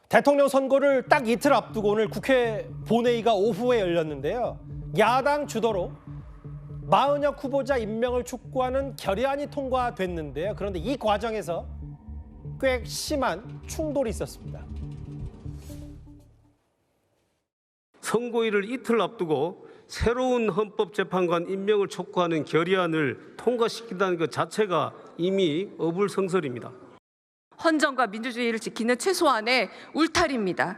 대통령 선거를 딱 이틀 앞두고 오늘 국회 본회의가 오후에 열렸는데요. 야당 주도로 마은혁 후보자 임명을 촉구하는 결의안이 통과됐는데요. 그런데 이 과정에서 꽤 심한 충돌이 있었습니다. 선거일을 이틀 앞두고 새로운 헌법재판관 임명을 촉구하는 결의안을 통과시킨다는 것 자체가 이미 어불성설입니다. 헌정과 민주주의를 지키는 최소한의 울타리입니다.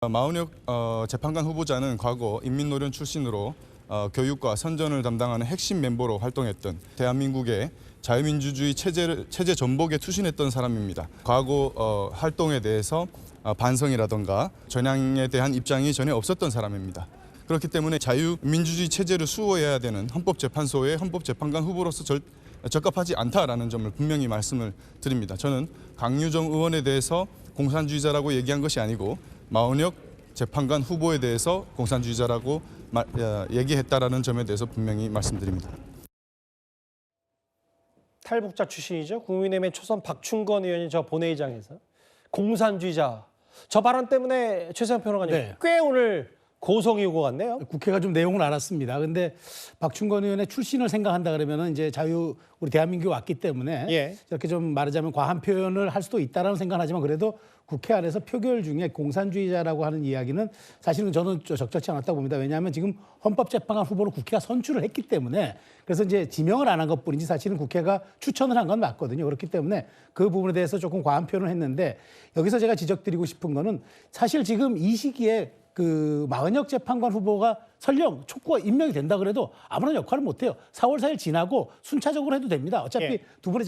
마은혁 재판관 후보자는 과거 인민노련 출신으로 교육과 선전을 담당하는 핵심 멤버로 활동했던 대한민국의 자유민주주의 체제 전복에 투신했던 사람입니다. 과거 활동에 대해서 반성이라던가 전향에 대한 입장이 전혀 없었던 사람입니다. 그렇기 때문에 자유민주주의 체제를 수호해야 되는 헌법재판소의 헌법재판관 후보로서 적합하지 않다라는 점을 분명히 말씀을 드립니다. 저는 강유정 의원에 대해서 공산주의자라고 얘기한 것이 아니고 마은혁 재판관 후보에 대해서 공산주의자라고 얘기했다라는 점에 대해서 분명히 말씀드립니다. 탈북자 출신이죠. 국민의힘의 초선 박충건 의원이 저 본회의장에서 공산주의자 저 발언 때문에 최세영 평론가님 꽤 오늘 고성이 오고 갔네요. 국회가 좀 내용을 알았습니다. 근데 박충건 의원의 출신을 생각한다 그러면은 이제 우리 대한민국에 왔기 때문에 이렇게 좀 말하자면 과한 표현을 할 수도 있다라는 생각은 하지만 그래도 국회 안에서 표결 중에 공산주의자라고 하는 이야기는 사실은 저는 적절치 않았다고 봅니다. 왜냐하면 지금 헌법재판관 후보로 국회가 선출을 했기 때문에 그래서 이제 지명을 안 한 것뿐이지 사실은 국회가 추천을 한 건 맞거든요. 그렇기 때문에 그 부분에 대해서 조금 과한 표현을 했는데 여기서 제가 지적드리고 싶은 거는 사실 지금 이 시기에 그 마은혁 재판관 후보가 설령 촉구가 임명이 된다 그래도 아무런 역할을 못 해요. 4월 4일 지나고 순차적으로 해도 됩니다. 어차피 두 분의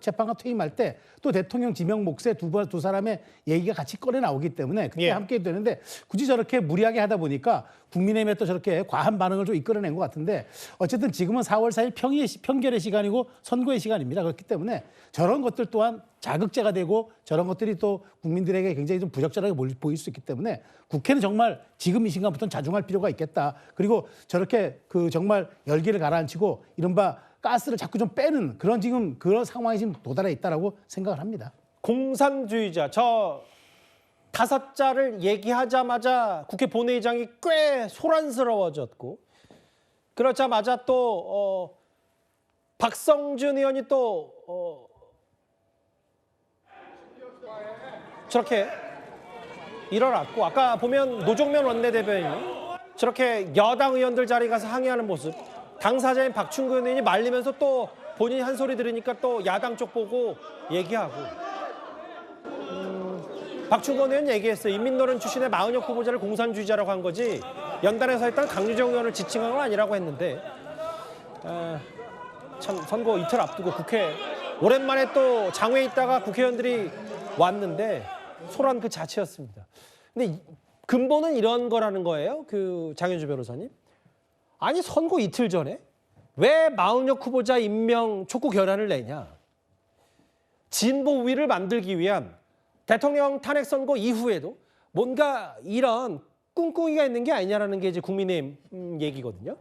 재판관 퇴임할 때 또 대통령 지명 몫에 두 사람의 얘기가 같이 꺼내 나오기 때문에 그때 함께 해도 되는데 굳이 저렇게 무리하게 하다 보니까 국민의힘에 또 저렇게 과한 반응을 좀 이끌어낸 것 같은데 어쨌든 지금은 4월 4일 평결의 시간이고 선거의 시간입니다. 그렇기 때문에 저런 것들 또한 자극제가 되고 저런 것들이 또 국민들에게 굉장히 좀 부적절하게 보일 수 있기 때문에 국회는 정말 지금 이 순간부터는 자중할 필요가 있겠다. 그리고 저렇게 정말 열기를 가라앉히고 이른바 가스를 자꾸 좀 빼는 그런 상황이 지금 도달해 있다라고 생각을 합니다. 공산주의자 저 5자를 얘기하자마자 국회 본회의장이 꽤 소란스러워졌고 그러자마자 또 박성준 의원이 또 저렇게 일어났고 아까 보면 노종면 원내대변인이 저렇게 여당 의원들 자리 가서 항의하는 모습 당사자인 박충근 의원이 말리면서 또 본인이 한 소리 들으니까 또 야당 쪽 보고 얘기하고 박충건 의원 얘기했어요. 인민노련 출신의 마은혁 후보자를 공산주의자라고 한 거지 연단에서 했던 강유정 의원을 지칭한 건 아니라고 했는데 참 선거 이틀 앞두고 국회 오랜만에 또 장외에 있다가 국회의원들이 왔는데 소란 그 자체였습니다. 근데 근본은 이런 거라는 거예요. 그 장현주 변호사님. 아니 선거 이틀 전에 왜 마은혁 후보자 임명 촉구 결의안을 내냐. 진보 우위를 만들기 위한 대통령 탄핵 선거 이후에도 뭔가 이런 꿍꿍이가 있는 게 아니냐라는 게 이제 국민의힘 얘기거든요.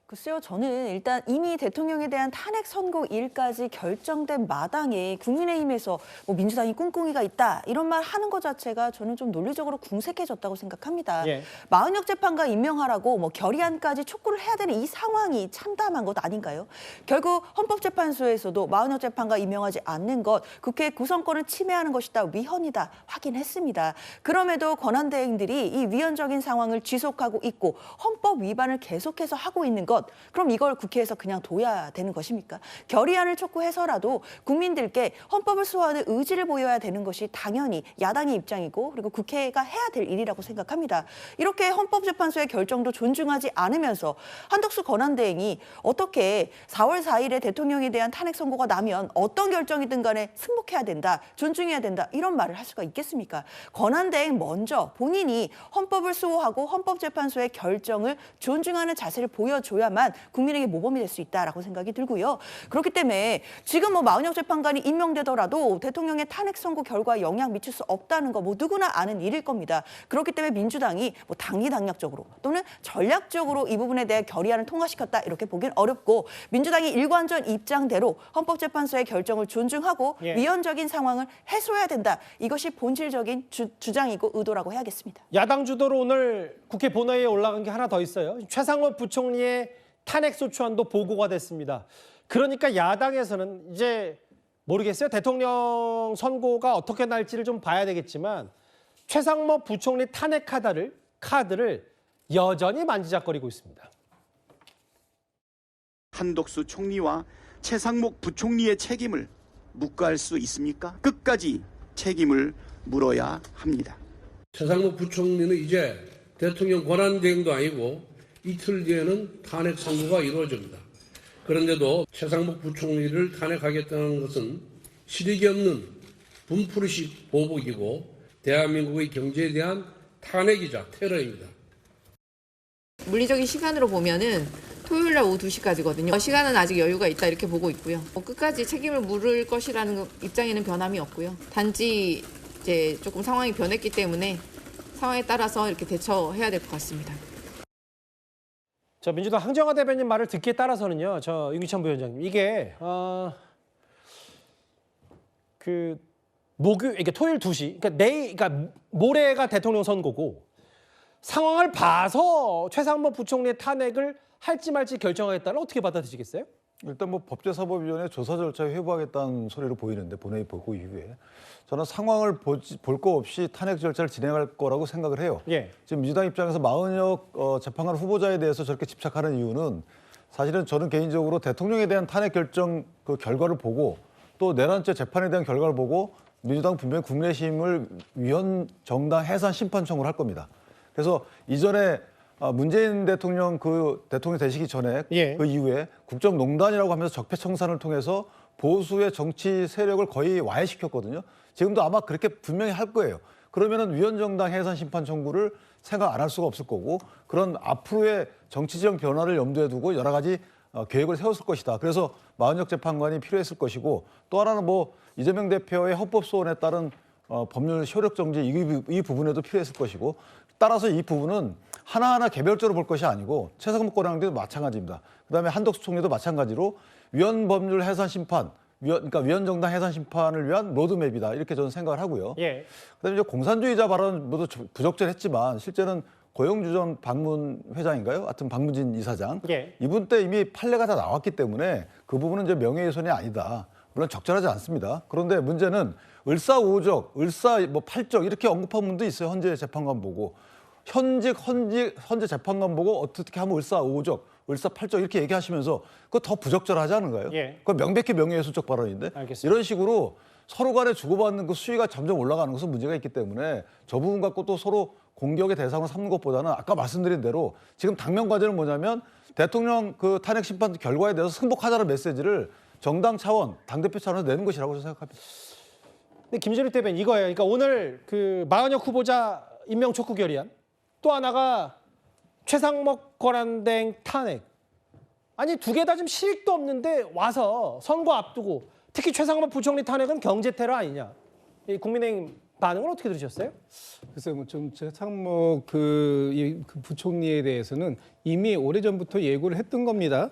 글쎄요, 저는 일단 이미 대통령에 대한 탄핵 선고일까지 결정된 마당에 국민의힘에서 뭐 민주당이 꿍꿍이가 있다 이런 말 하는 것 자체가 저는 좀 논리적으로 궁색해졌다고 생각합니다. 마은혁 재판관 임명하라고 뭐 결의안까지 촉구를 해야 되는 이 상황이 참담한 것 아닌가요? 결국 헌법재판소에서도 마은혁 재판관 임명하지 않는 것 국회 구성권을 침해하는 것이다, 위헌이다 확인했습니다. 그럼에도 권한대행들이 이 위헌적인 상황을 지속하고 있고 헌법 위반을 계속해서 하고 있는 것 것, 그럼 이걸 국회에서 그냥 둬야 되는 것입니까? 결의안을 촉구해서라도 국민들께 헌법을 수호하는 의지를 보여야 되는 것이 당연히 야당의 입장이고 그리고 국회가 해야 될 일이라고 생각합니다. 이렇게 헌법재판소의 결정도 존중하지 않으면서 한덕수 권한대행이 어떻게 4월 4일에 대통령에 대한 탄핵 선고가 나면 어떤 결정이든 간에 승복해야 된다, 존중해야 된다 이런 말을 할 수가 있겠습니까? 권한대행 먼저 본인이 헌법을 수호하고 헌법재판소의 결정을 존중하는 자세를 보여줘야만 국민에게 모범이 될 수 있다라고 생각이 들고요. 그렇기 때문에 지금 뭐 마은혁 재판관이 임명되더라도 대통령의 탄핵 선고 결과에 영향 미칠 수 없다는 거 뭐 누구나 아는 일일 겁니다. 그렇기 때문에 민주당이 뭐 당리당략적으로 또는 전략적으로 이 부분에 대해 결의안을 통과시켰다 이렇게 보기는 어렵고 민주당이 일관된 입장대로 헌법재판소의 결정을 존중하고 위헌적인 상황을 해소해야 된다. 이것이 본질적인 주장이고 의도라고 해야겠습니다. 야당 주도로 오늘 국회 본회의에 올라간 게 하나 더 있어요. 최상목 부총리의 탄핵소추안도 보고가 됐습니다. 그러니까 야당에서는 이제 모르겠어요. 대통령 선고가 어떻게 날지를 좀 봐야 되겠지만 최상목 부총리 탄핵 카드를 여전히 만지작거리고 있습니다. 한덕수 총리와 최상목 부총리의 책임을 묵과할 수 있습니까? 끝까지 책임을 물어야 합니다. 최상목 부총리는 이제 대통령 권한대행도 아니고 이틀 뒤에는 탄핵 선고가 이루어집니다. 그런데도 최상목 부총리를 탄핵하겠다는 것은 실익이 없는 분풀이식 보복이고 대한민국의 경제에 대한 탄핵이자 테러입니다. 물리적인 시간으로 보면은 토요일 날 오후 2시까지거든요. 시간은 아직 여유가 있다 이렇게 보고 있고요. 끝까지 책임을 물을 것이라는 입장에는 변함이 없고요. 단지 이제 조금 상황이 변했기 때문에 상황에 따라서 이렇게 대처해야 될 것 같습니다. 저 민주당 황정화 대변인 말을 듣기에 따라서는요. 저 윤기찬 부위원장님 이게 이게 토요일 2시, 그러니까 모레가 대통령 선고고 상황을 봐서 최상목 부총리의 탄핵을 할지 말지 결정하겠다는 어떻게 받아들이시겠어요? 일단 뭐 법제사법위원회 조사 절차에 회부하겠다는 소리로 보이는데 본회의 보고 이후에 저는 상황을 볼 거 없이 탄핵 절차를 진행할 거라고 생각을 해요. 지금 민주당 입장에서 마은혁 재판관 후보자에 대해서 저렇게 집착하는 이유는 사실은 저는 개인적으로 대통령에 대한 탄핵 결정 그 결과를 보고 또 내란죄 재판에 대한 결과를 보고 민주당 분명히 국민의힘을 위헌 정당 해산 심판 청구를 할 겁니다. 그래서 이전에 문재인 대통령 대통령 되시기 전에 그 이후에 국정농단이라고 하면서 적폐청산을 통해서 보수의 정치 세력을 거의 와해시켰거든요. 지금도 아마 그렇게 분명히 할 거예요. 그러면은 위헌정당 해산 심판 청구를 생각 안 할 수가 없을 거고 그런 앞으로의 정치적 변화를 염두에 두고 여러 가지 계획을 세웠을 것이다. 그래서 마은혁 재판관이 필요했을 것이고 또 하나는 뭐 이재명 대표의 헌법 소원에 따른 법률 효력 정지 이 부분에도 필요했을 것이고 따라서 이 부분은 하나하나 개별적으로 볼 것이 아니고 최상목 권한대도 마찬가지입니다. 그다음에 한덕수 총리도 마찬가지로 위헌 법률 해산 심판, 그러니까 위헌 정당 해산 심판을 위한 로드맵이다 이렇게 저는 생각을 하고요. 그다음에 이제 공산주의자 발언 모두 부적절했지만 실제는 고영주 전 방문 회장인가요? 하여튼 방문진 이사장 이분 때 이미 판례가 다 나왔기 때문에 그 부분은 이제 명예훼손이 아니다. 물론 적절하지 않습니다. 그런데 문제는 을사오적, 팔적 이렇게 언급한 분도 있어요. 헌재 재판관 보고. 현재 재판관 보고 어떻게 하면 을사오적, 을사팔적 이렇게 얘기하시면서 그거 더 부적절하지 않은가요? 그건 명백히 명예훼손적 발언인데 알겠습니다. 이런 식으로 서로 간에 주고받는 그 수위가 점점 올라가는 것은 문제가 있기 때문에 저 부분 갖고 또 서로 공격의 대상으로 삼는 것보다는 아까 말씀드린 대로 지금 당면 과제는 뭐냐면 대통령 그 탄핵 심판 결과에 대해서 승복하자는 메시지를 정당 차원, 당대표 차원에서 내는 것이라고 저는 생각합니다. 근데 김준일 대변인 이거예요. 그러니까 오늘 그 마은혁 후보자 임명 촉구 결의안 또 하나가 최상목 권한대행 탄핵. 아니 두 개 다 지금 실익도 없는데 와서 선거 앞두고 특히 최상목 부총리 탄핵은 경제 테러 아니냐. 이 국민의힘 반응을 어떻게 들으셨어요? 글쎄요, 좀 최상목 그 부총리에 대해서는 이미 오래전부터 예고를 했던 겁니다.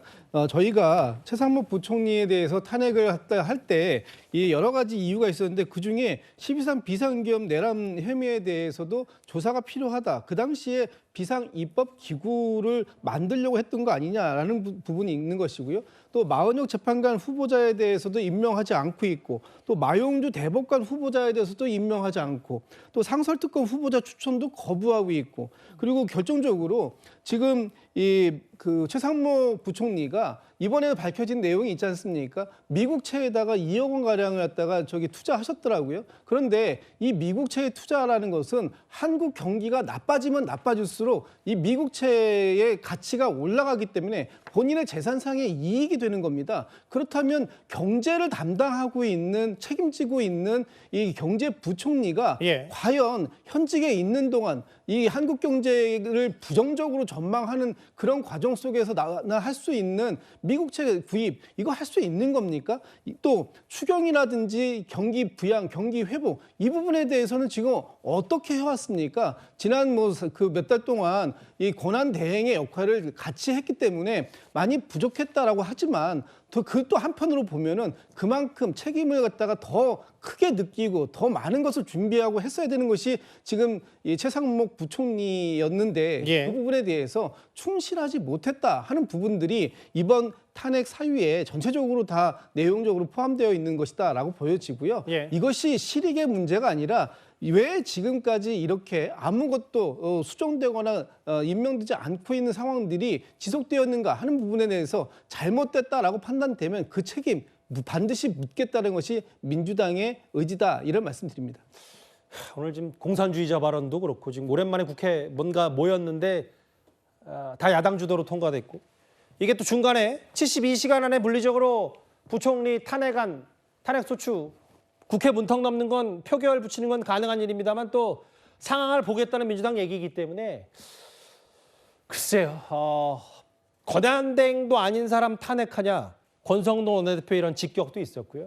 저희가 최상목 부총리에 대해서 탄핵을 할 때 이 여러 가지 이유가 있었는데 그중에 12.3 비상계엄 내란 혐의에 대해서도 조사가 필요하다. 그 당시에 비상입법기구를 만들려고 했던 거 아니냐라는 부분이 있는 것이고요. 또 마은혁 재판관 후보자에 대해서도 임명하지 않고 있고 또 마용주 대법관 후보자에 대해서도 임명하지 않고 또 상설특검 후보자 추천도 거부하고 있고 그리고 결정적으로 지금 이 그 최상목 부총리가 이번에 밝혀진 내용이 있지 않습니까? 미국채에다가 2억 원 가량을 갖다가 투자하셨더라고요. 그런데 이 미국채의 투자라는 것은 한국 경기가 나빠지면 나빠질수록 이 미국채의 가치가 올라가기 때문에 본인의 재산상의 이익이 되는 겁니다. 그렇다면 경제를 담당하고 있는 책임지고 있는 이 경제부총리가 과연 현직에 있는 동안 이 한국 경제를 부정적으로 전망하는 그런 과정 속에서 할 수 있는 미국채 구입 이거 할 수 있는 겁니까? 또 추경이라든지 경기 부양, 경기 회복 이 부분에 대해서는 지금 어떻게 해왔습니까? 지난 그 몇 달 동안 이 권한 대행의 역할을 같이 했기 때문에 많이 부족했다라고 하지만 또 한편으로 보면은 그만큼 책임을 갖다가 더 크게 느끼고 더 많은 것을 준비하고 했어야 되는 것이 지금 이 최상목 부총리였는데 그 부분에 대해서 충실하지 못했다 하는 부분들이 이번 탄핵 사유에 전체적으로 다 내용적으로 포함되어 있는 것이다라고 보여지고요. 이것이 실익의 문제가 아니라 왜 지금까지 이렇게 아무것도 수정되거나 임명되지 않고 있는 상황들이 지속되었는가 하는 부분에 대해서 잘못됐다라고 판단되면 그 책임 반드시 묻겠다는 것이 민주당의 의지다 이런 말씀드립니다. 오늘 지금 공산주의자 발언도 그렇고 지금 오랜만에 국회 뭔가 모였는데 다 야당 주도로 통과됐고 이게 또 중간에 72시간 안에 물리적으로 부총리 탄핵 소추 국회 문턱 넘는 건 표결 붙이는 건 가능한 일입니다만 또 상황을 보겠다는 민주당 얘기이기 때문에 글쎄요. 권한대행도 아닌 사람 탄핵하냐 권성동 원내대표 이런 직격도 있었고요.